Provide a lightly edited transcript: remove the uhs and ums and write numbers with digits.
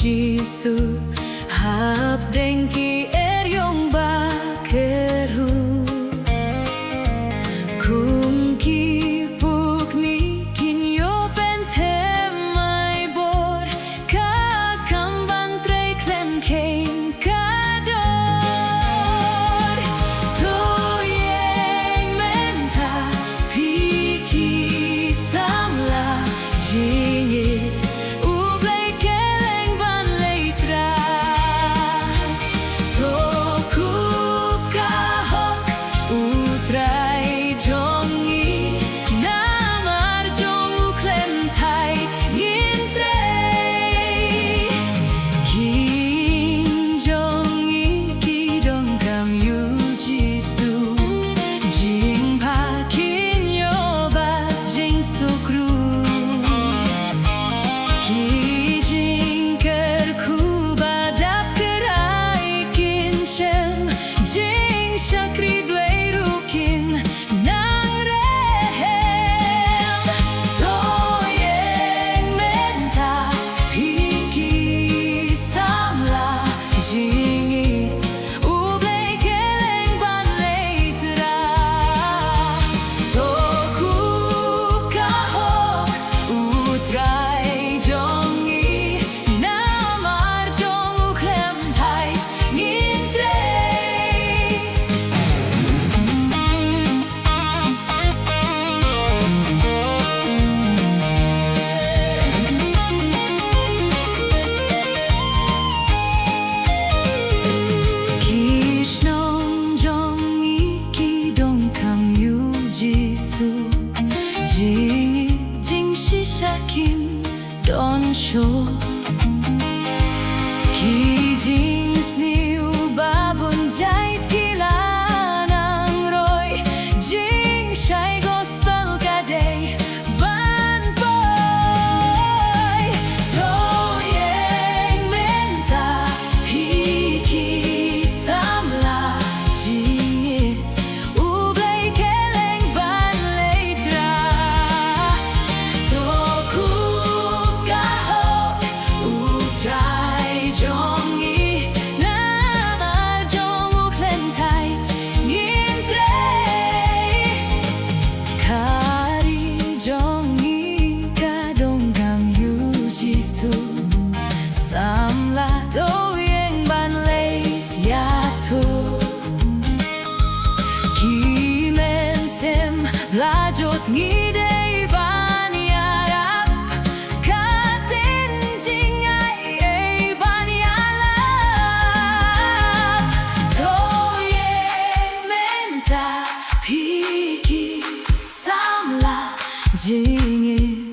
Jisu hap dengki eryong bakeru kum ki pukni kinyo pentem mai bor ka kamban tre klem kein kador to yeng menta piki samla jingit Kim Don Show Ki jing sniu babun jait kila nang roy jing shai gospel kadei ban boy to yeng menta piki samla jingit ublay keleng ban leitra samla do yeng ban leit yatu ki men sem lajot ngidei ban yarap katin jingai ban yalap do yeng menta piki samla jingit